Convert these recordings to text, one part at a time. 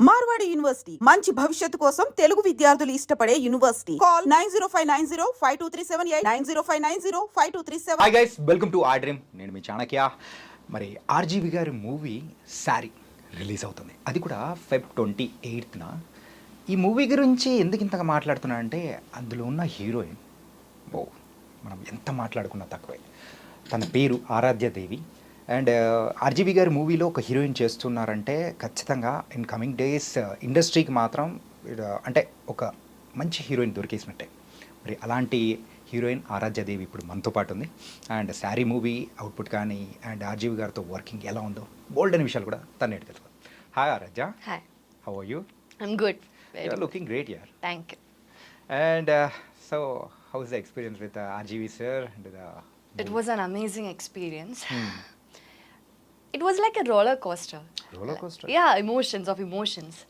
Marwadi university మంచి భవిష్యత్తు కోసం తెలుగు విద్యార్థులు ఇష్టపడే university. Call 9059052378 9059052378. Hi guys, welcome to our dream. నేను మీ చాణక్య. మరి RGV గారి మూవీ శారీ రిలీజ్ అవుతుంది, అది కూడా Feb 28న. ఈ మూవీ గురించి ఎందుకు ఇంతగా మాట్లాడుతున్నా అంటే అందులో ఉన్న హీరోయిన్ మనం ఎంత మాట్లాడుకున్నా తక్కువే. తన పేరు ఆరాధ్య దేవి. అండ్ RGV గారి మూవీలో ఒక హీరోయిన్ చేస్తున్నారంటే ఖచ్చితంగా ఇన్ కమింగ్ డేస్ ఇండస్ట్రీకి మాత్రం అంటే ఒక మంచి హీరోయిన్ దొరికేసినట్టే. మరి అలాంటి హీరోయిన్ ఆరాధ్య దేవి ఇప్పుడు మనతో పాటు ఉంది. అండ్ శారీ మూవీ అవుట్పుట్ కానీ అండ్ RGV గారితో వర్కింగ్ ఎలా ఉందో బోల్డ్ అనే విషయాలు కూడా తను తెలుసు. Hi Aaradhya. Hi. How are you? I'm good. You are looking great here. Thank you. And so how is the experience with RGV sir and the It was an amazing experience. It was like a roller coaster. Roller coaster? Yeah, emotions.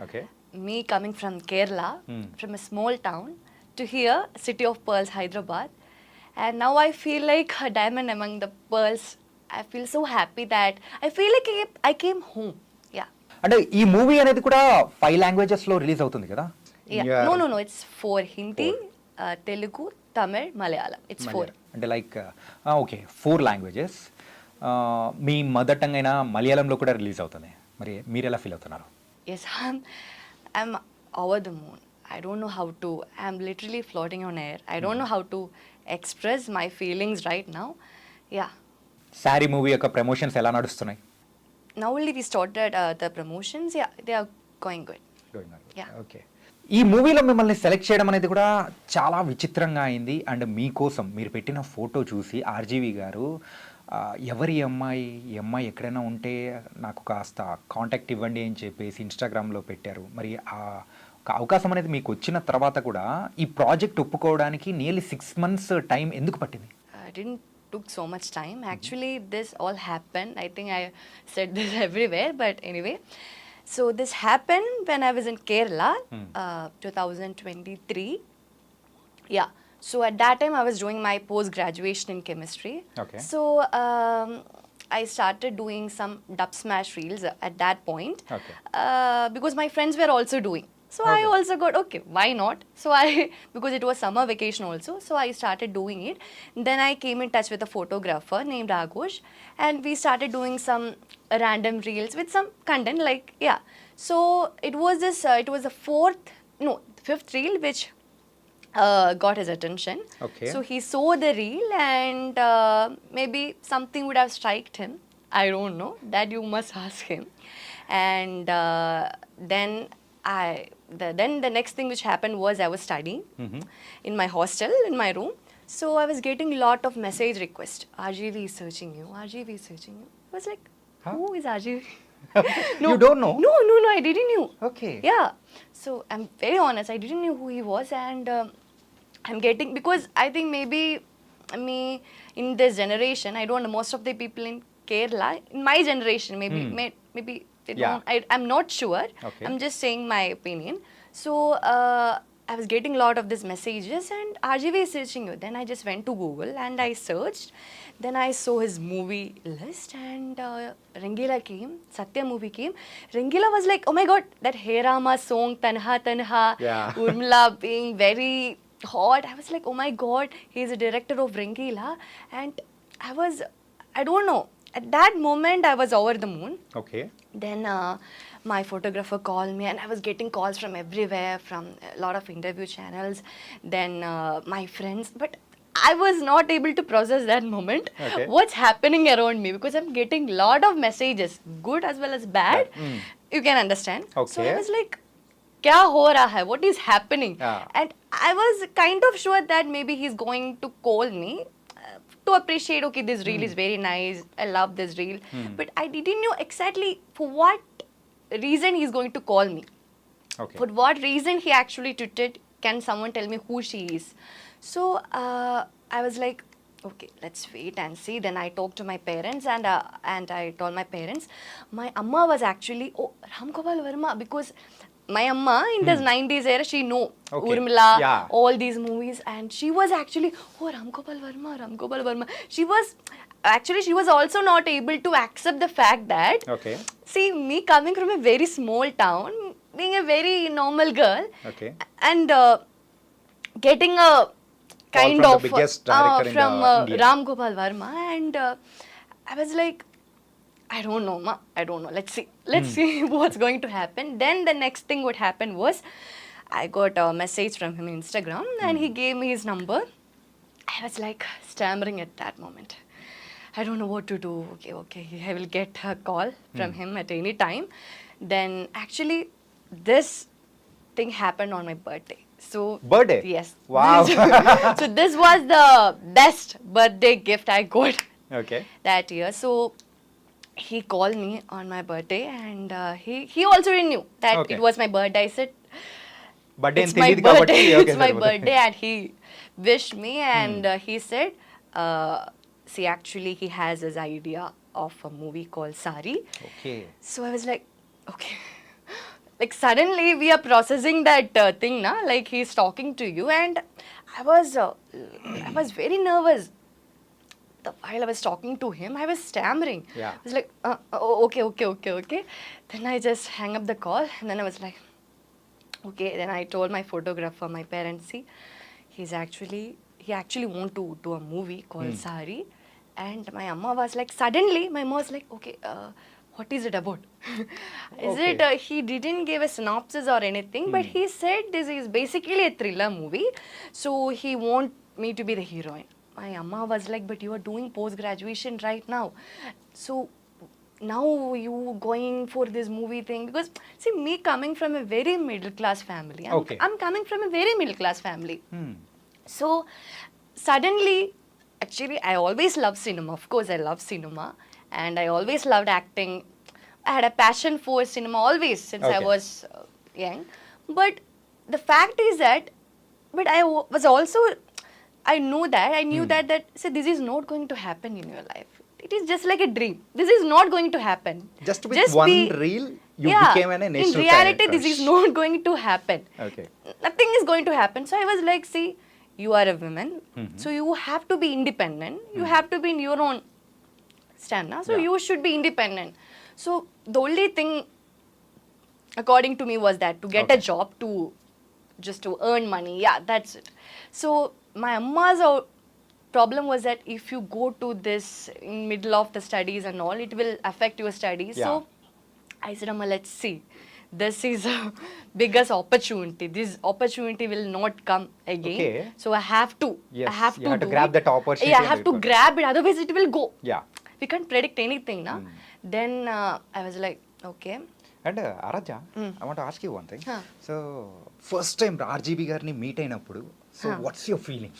Okay. Me coming from Kerala, from a small town, to here, City of Pearls, Hyderabad. And now I feel like a diamond among the pearls. I feel so happy that I feel like I came home. Yeah. అంటే ఈ movie అనేది కూడా 5 languages లో release అవుతుంది కదా? Yeah. No. It's 4. Hindi, Telugu, Tamil, Malayalam. It's 4. అంటే like okay 4 languages. మీ mother tongue అయినా మలయాళంలో కూడా రిలీజ్ అవుతుంది. మరి మీరు ఎలా ఫీల్ అవుతున్నారు? Yes, I'm over the moon. I don't know how to. I'm literally floating on air. I don't know how to express my feelings right now. Yeah. Sari movie యొక్క promotions ఎలా నడుస్తున్నాయి? Now only we started the promotions. Yeah, they are going good. Yeah. Okay. ఈ మూవీలో మిమ్మల్ని select చేయడం అనేది కూడా చాలా విచిత్రంగా అయింది. అండ్ మీకోసం మీరు పెట్టిన ఫోటో చూసి RGV గారు ఎవరి ఈ అమ్మాయి ఎక్కడైనా ఉంటే నాకు కాస్త కాంటాక్ట్ ఇవ్వండి అని చెప్పేసి ఇన్స్టాగ్రామ్లో పెట్టారు. మరి ఒక అవకాశం అనేది మీకు వచ్చిన తర్వాత కూడా ఈ ప్రాజెక్ట్ ఒప్పుకోవడానికి నియర్లీ 6 months టైం ఎందుకు పట్టింది? I didn't took so much time. Actually, this all happened. I think I said this everywhere, but anyway. So this happened when I was in Kerala, 2023. Yeah. So at that time I was doing my post-graduation in chemistry. Okay. So I started doing some dub smash reels at that point. Okay. Because my friends were also doing. So I also got, okay, why not? So because it was summer vacation also, so I started doing it. Then I came in touch with a photographer named Ragosh, and we started doing some random reels with some content, like, yeah. So it was the fifth reel which got his attention. Okay. So he saw the reel and maybe something would have striked him. I don't know. That you must ask him. And then the next thing which happened was I was studying in my hostel, in my room. So I was getting a lot of message requests. RGV is searching you. RGV is searching you. I was like, who is RGV? You don't know? No, I didn't know. Okay. Yeah. So I'm very honest, I didn't know who he was, and I'm getting, because I think maybe me in this generation, I don't know, most of the people in Kerala, in my generation, maybe they don't, I'm not sure. Okay. I'm just saying my opinion. So I was getting a lot of these messages, and RGV is searching you. Then I just went to Google and I searched. Then I saw his movie list, and Rangila came, Satya movie came. Rangila was like, oh my god, that Hey Rama song, Tanha Tanha, Urmila being very hot. I was like, oh my god, he's a director of Rangila. And I don't know, at that moment I was over the moon. Okay. Then my photographer called me, and I was getting calls from everywhere, from a lot of interview channels, then my friends, but I was not able to process that moment. Okay. What's happening around me, because I'm getting lot of messages, good as well as bad. You can understand. Okay. So I was like, kya ho raha hai, what is happening? And I was kind of sure that maybe he's going to call me to appreciate, okay, this reel is very nice, I love this reel, but I didn't know exactly for what reason he's going to call me. Okay. For what reason he actually tweeted, can someone tell me who she is? So I was like, okay, let's wait and see. Then I talked to my parents, and I told my parents. My amma was actually, oh, Ram Gopal Verma, because my amma in this 90s era, she know Urmila, all these movies, and she was actually, oh, Ram Gopal Verma. She was, actually she was also not able to accept the fact that, okay see, me coming from a very small town, being a very normal girl, okay and getting a kind from the of biggest director in from the India. Ram Gopal Varma, and I was like, I don't know, ma. I don't know. Let's see what's going to happen. Then the next thing what happened was, I got a message from him on Instagram, and he gave me his number. I was like stammering at that moment. I don't know what to do. Okay, I will get a call from him at any time. Then actually, this thing happened on my birthday. So Birthday? Yes. Wow. So this was the best birthday gift I got okay that year. So he called me on my birthday, and he also knew that Okay. it was my birthday. I said, birthday it's అని my తెలియదు కాబట్టి birthday. Okay It's my birthday, and he wished me, and he said, see, actually, he has his idea of a movie called Sari. Okay So I was like, okay. Like suddenly we are processing that thing, na? Like he's talking to you, and I was very nervous. While I was talking to him, I was stammering. Yeah. I was like, okay. Then I just hang up the call, and then I was like, okay. Then I told my photographer, my parents, see, he actually want to do a movie called Sari. And my amma was like, suddenly, my mom was like, okay, what is it about? Is Okay. it, he didn't give a synopsis or anything, but he said this is basically a thriller movie. So he want me to be the heroine. My amma was like, but you are doing post-graduation right now. So now you going for this movie thing, because see, me coming from a very middle class family, Okay. I'm coming from a very middle class family. So suddenly, actually, I always loved cinema. Of course, I love cinema, and I always loved acting. I had a passion for cinema always since I Okay. was young. But the fact is that, but was also, I knew that see, this is not going to happen in your life. It is just like a dream. This is not going to happen. Just with one reel, you became a national In reality, character. this is not going to happen. Okay. Nothing is going to happen. So I was like, see, you are a woman, so you have to be independent. You have to be in your own stand. So Yeah. you should be independent. So the only thing, according to me, was that to get a Okay. job, just to earn money. Yeah, that's it. So my amma's problem was that if you go to this in middle of the studies and all, it will affect your studies. Yeah. So I said, Amma, let's see. This is a biggest opportunity. This opportunity will not come again. Okay. So I have to. Yes, I have you to have to do grab it. that opportunity Yeah, I and have do to it. grab it. Otherwise, it will go. Yeah. We can't predict anything, na? Then I was like, okay. And Aaradhya I want ask you one thing Huh. So first time RGV గారిని meet అయినప్పుడు so Huh. What's your feeling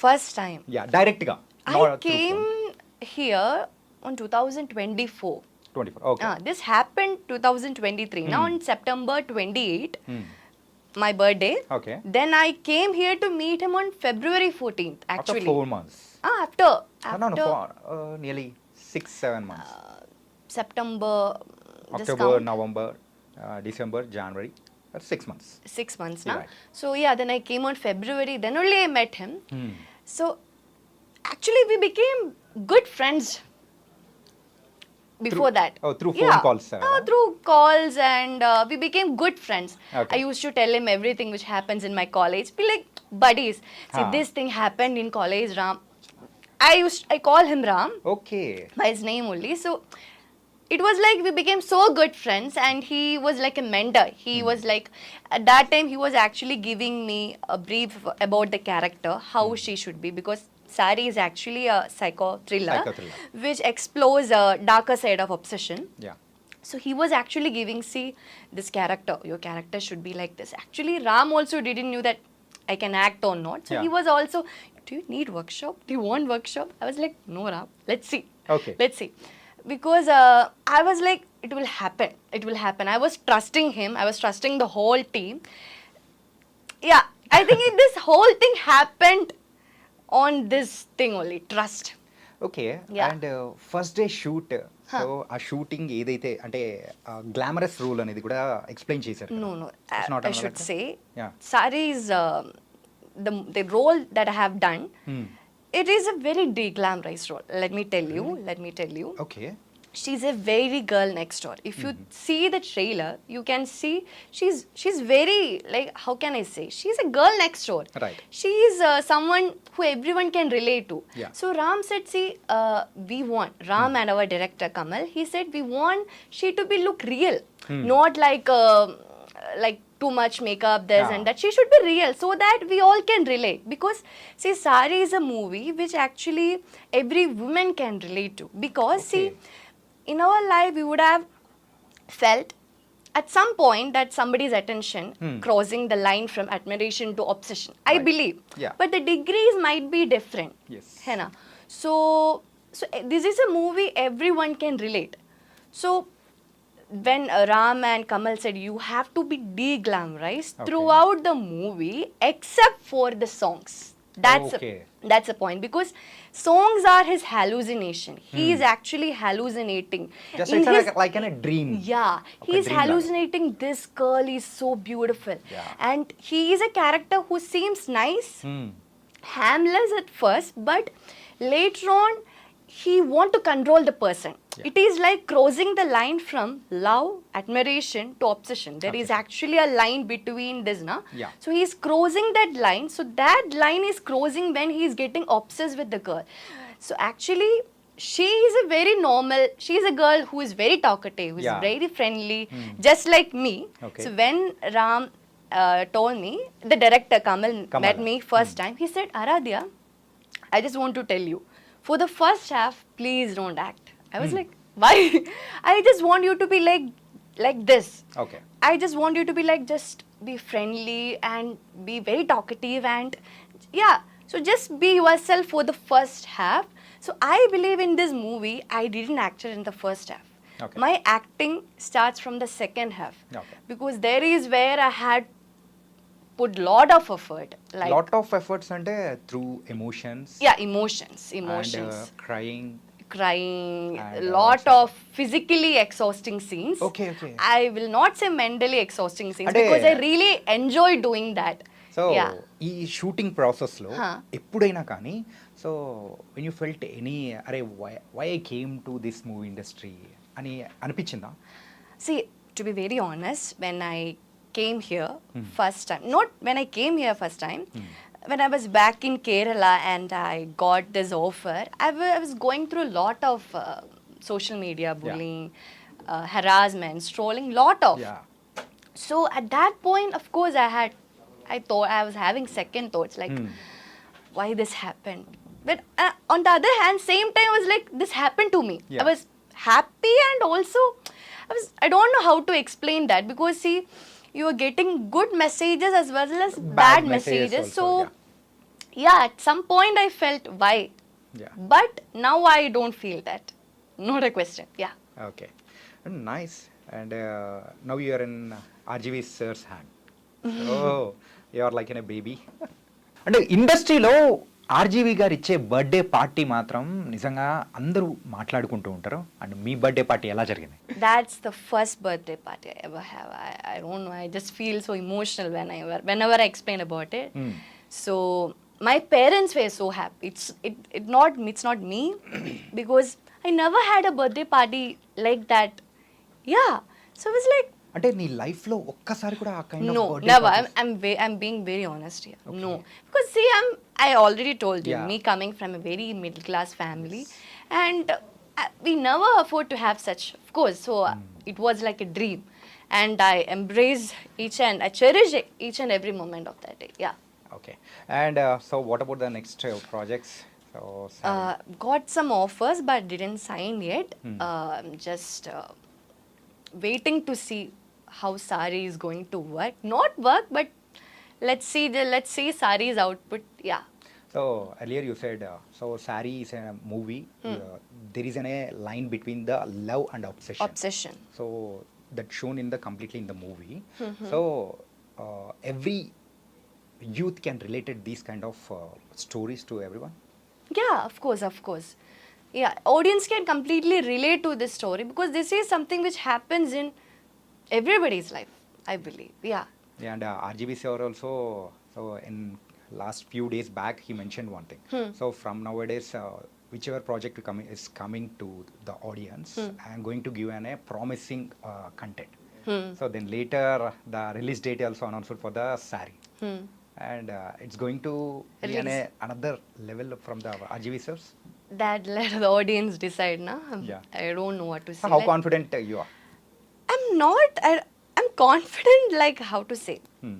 First time. Yeah డైరెక్ట్గా I came here on 2024. 24 okay This happened 2023. Now on September 28, my birthday. Okay. Then I came here to meet him on February 14th. After Actually, 4 months after no nearly 6-7 months September. This October, count, November, December, January. That's 6 months. 6 months now. Right. So yeah, then I came on February. Then only I met him. So actually, we became good friends. Before that, through phone calls, through calls, and we became good friends. Okay. I used to tell him everything which happens in my college. Be like buddies. See, this thing happened in college, Ram. I call him Ram okay by his name only. So it was like we became so good friends, and he was like a mentor. He was like, at that time, he was actually giving me a brief about the character, how she should be, because Sari is actually a psycho thriller, which explores a darker side of obsession. Yeah So he was actually giving, see, this character, your character should be like this. Actually, Ram also didn't knew that I can act or not. So Yeah. he was also, do you need workshop? Do you want workshop? I was like, no, Ram, let's see. Okay. Let's see. Because I was like, it will happen. It will happen. I was trusting him. I was trusting the whole team. Yeah, I think this whole thing happened on this thing only, trust. Okay Yeah. And first day shoot so ఆ shooting ఏదైతే అంటే glamorous rule అనేది కూడా explain చేశారు No, no. It's not I should another- say, Yeah. Sari's the role that I have done it is a very de-glamorized role. Let me tell you. Okay. She's a very girl next door. If you see the trailer, you can see she's very, like, how can I say? She's a girl next door. Right. She's someone who everyone can relate to. Yeah. So Ram said, see, we want Ram and our director Kamal. He said we want she to be look real, not like too much makeup, this Yeah. and that. She should be real so that we all can relate. Because see, Sari is a movie which actually every woman can relate to. Because see, in our life we would have felt at some point that somebody's attention crossing the line from admiration to obsession. I Right. believe. Yeah. But the degrees might be different. Yes. है ना? So this is a movie everyone can relate. So when Ram and Kamal said you have to be de-glamorized throughout the movie except for the songs. Okay. That's the point, because songs are his hallucination. He is actually hallucinating. Just In it's his- like in a dream. Yeah, Okay, he's dream hallucinating. This girl is so beautiful. Yeah. And he is a character who seems nice, Hmm. harmless at first, but later on he want to control the person. Yeah. It is like crossing the line from love, admiration to obsession. There is actually a line between this, na? Yeah. So he is crossing that line. So that line is crossing when he is getting obsessed with the girl. So actually, she is a very normal, she is a girl who is very talkative, who is Yeah. very friendly, just like me. Okay. So when Ram told me, the director Kamal Kamal. met me first time, he said, Aaradhya, I just want to tell you, for the first half, please don't act. I was like, why? I just want you to be like this. Okay. I just want you to be like, just be friendly and be very talkative, and yeah, so just be yourself for the first half. So I believe in this movie, I didn't act in the first half. Okay. My acting starts from the second half. Okay. Because there is where I had put lot of effort. Like, Lot of efforts అంటే through emotions. yeah, emotions. And crying. Crying, And lot also- of physically exhausting scenes. Okay, okay. I will not say mentally exhausting scenes, అంటే- because I really enjoy doing that. So Yeah. ఈ shooting ప్రాసెస్లో Huh. ఎప్పుడైనా కానీ so when you felt any అరే why I came to this movie industry అని అనిపించిందా? See, to be very honest, when I came here first time, not when I came here first time, when I was back in Kerala and I got this offer, I was going through a lot of social media bullying, harassment, trolling, lot of. Yeah. So at that point, of course, I thought I was having second thoughts, like, why this happened. But on the other hand, same time, I was like, this happened to me. Yeah. I was happy, and also I don't know how to explain that, because see, you are getting good messages as well as bad messages. also, So yeah, at some point I felt why. Yeah. But now I don't feel that. Not a question. Yeah. Okay, nice. And now you are in RGV sir's hand. So you are like in a baby. అంటే ఇండస్ట్రీలో RGV గారు ఇచ్చే birthday party మాత్రం నిజంగా అందరూ మాట్లాడుకుంటూ ఉంటారు. And me birthday party ఎలా జరిగింది? That's the first birthday party I ever have. I don't know. I just feel so emotional whenever I explain about it. So my parents were so happy. It's not me because I never had a birthday party like that. Yeah. So I was like, అంటే నీ లైఫ్లో ఒక్కసారి కూడా ఆ kind of no, birthday never. I'm being very honest here. No, because see, I already told you, Yeah. me coming from a very middle class family, and we never afford to have such. Of course, so it was like a dream, and I embrace I cherish each and every moment of that day. Yeah. Okay. And so what about the next projects? So Got some offers but didn't sign yet. I'm just waiting to see how Sari is going to work. Not work, but let's see Sari's output. Yeah. So earlier you said, so Sari is a movie. There is a line between the love and obsession. Obsession. So that's shown in the completely in the movie. So every youth can relate these kind of stories to everyone. Yeah, of course. Yeah, audience can completely relate to this story because this is something which happens in everybody's life, I believe. Yeah. And RGV are also so in last few days back he mentioned one thing. So from nowadays, whichever project is coming to the audience, I am going to give a promising content. So then later the release date also announced for the sari. And it's going to be Release. another level from the RGV sirs. That let the audience decide, na? Yeah. I don't know what to So say. how Like, confident you are? I'm confident, like, how to say. Hmm.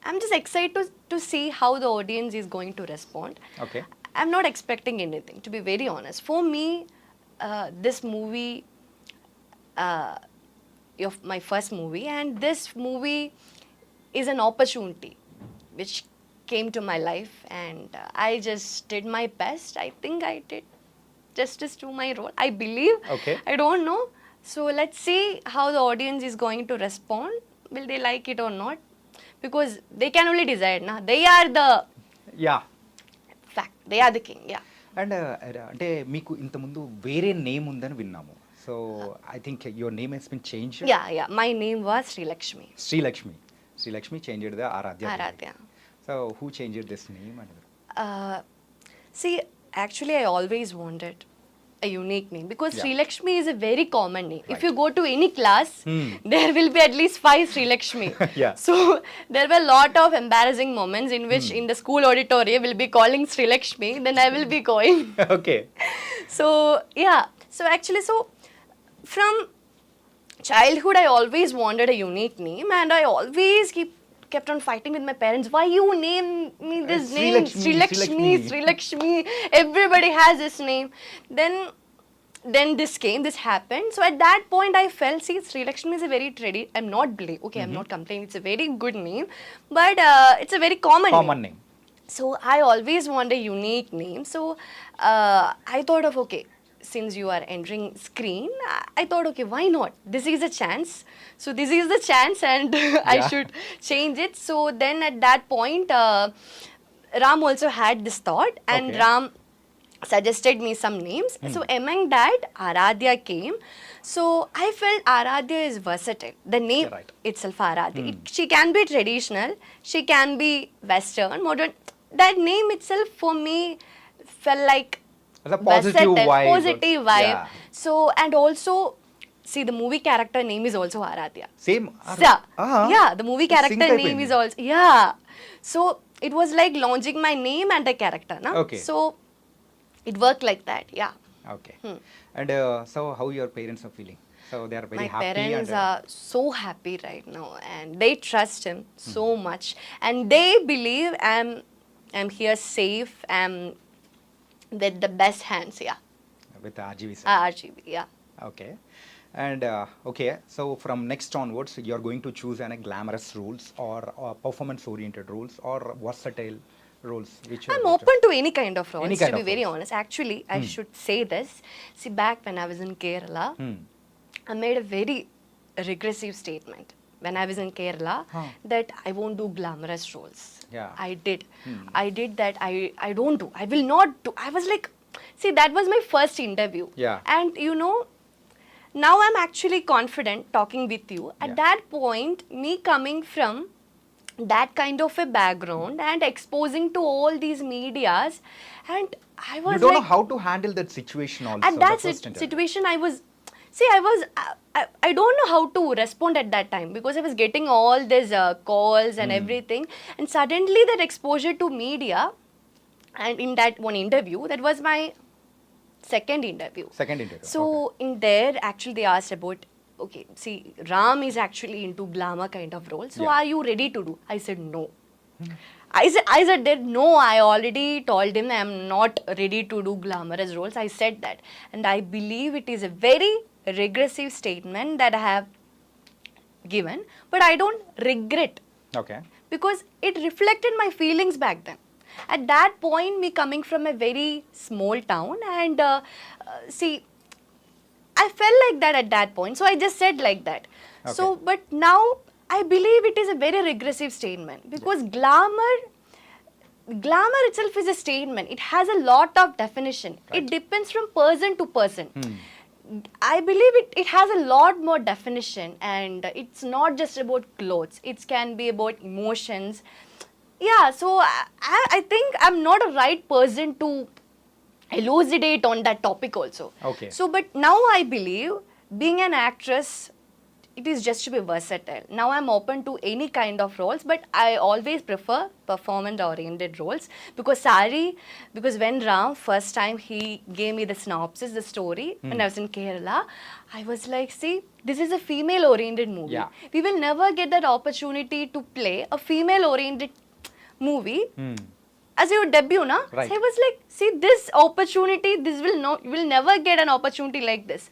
I'm just excited to see how the audience is going to respond. Okay. I'm not expecting anything, to be very honest. For me, this movie, my first movie, and this movie is an opportunity which came to my life, and I just did my best. I think I did justice to my role. I believe. Okay. I don't know. So let's see how the audience is going to respond. Will they like it or not? Because they can only decide, na? They are the Yeah. fact. They are the king. Yeah. And అంటే మీకు ఇంతకుముందు వేరే name ఉందని విన్నాము. So I think your name has been change. Yeah. My name was Sri Lakshmi. Srilakshmi changed the Aaradhya. Aaradhya. So who changed this name and See, actually, I always wanted a unique name because Yeah. Sri Lakshmi is a very common name. If Right. you go to any class, there will be at least 5 Sri Lakshmi. Yeah. So there were a lot of embarrassing moments in which in the school auditorium will be calling Sri Lakshmi, then I will be going. Okay. So yeah, so actually, so from childhood I always wanted a unique name, and I always kept on fighting with my parents. Why you name me this Sri name? Lakshmi, Sri Sri Lakshmi, Lakshmi. Sri Lakshmi. Everybody has this name. Then this happened. So at that point I felt, see, Sri Lakshmi is a very I'm not complaining. It's a very good name, but it's a very common name. name. So I always want a unique name. So I thought of, okay, since you are entering screen, I thought, okay, why not? This is a chance. So this is the chance, and I Yeah. should change it. So then at that point, Ram also had this thought, and Okay. Ram suggested me some names. So among that, Aaradhya came. So I felt Aaradhya is versatile. The name Yeah, right. itself, Aaradhya. She can be traditional, she can be western, modern. That name itself for me felt like It's a positive vibe. positive vibe. Yeah. So, and also, see, the movie character name is also Aaradhya. Same. Yeah, the movie character name is also, yeah. So it was like launching my name and the character, na? Okay. So it worked like that, yeah. Okay. And so how your parents are feeling? So they are very My happy. parents are so happy right now, and they trust him so much, and they believe I'm here safe, I'm with the best hands, yeah. With RGV. RGV, yeah. Okay. And okay, so from next onwards, you are going to choose any glamorous roles or performance-oriented roles or versatile roles? Which I'm open to any kind of roles, Any kind to be of very roles. honest. Actually, I should say this. See, back when I was in Kerala, Hmm. I made a very regressive statement when I was in Kerala Huh. that I won't do glamorous roles. Yeah. I did that. I don't do. I will not do. I was like, see, that was my first interview. Yeah. And you know, now I'm actually confident talking with you. At Yeah. that point, me coming from that kind of a background and exposing to all these medias, and I was You don't like, know how to handle that situation also. at that the first interview. situation I don't know how to respond at that time, because I was getting all these calls and everything, and suddenly that exposure to media, and in that one interview, that was my second interview. Second interview. So in there, actually, they asked about, okay, see, Ram is actually into glamour kind of role. So Yeah. are you ready to do? I said no. I said that no. I already told him I am not ready to do glamorous roles. I said that, and I believe it is a very regressive statement that I have given, but I don't regret, Okay. because it reflected my feelings back then. At that point, me coming from a very small town, and see, I felt like that at that point, so I just said like that. So, Okay. but now I believe it is a very regressive statement, because glamour itself is a statement. It has a lot of definition. It Right. depends from person to person. I believe it has a lot more definition, and it's not just about clothes. It can be about emotions. Yeah, so I think I'm not a right person to elucidate on that topic also. Okay. So, but now I believe being an actress, it is just to be versatile. Now I'm open to any kind of roles, but I always prefer performance-oriented roles because when Ram first time he gave me the synopsis, the story, when I was in Kerala, I was like, see, this is a female-oriented movie. Yeah. We will never get that opportunity to play a female-oriented movie as your debut, na? Right. So I was like, see, this opportunity, you will never get an opportunity like this.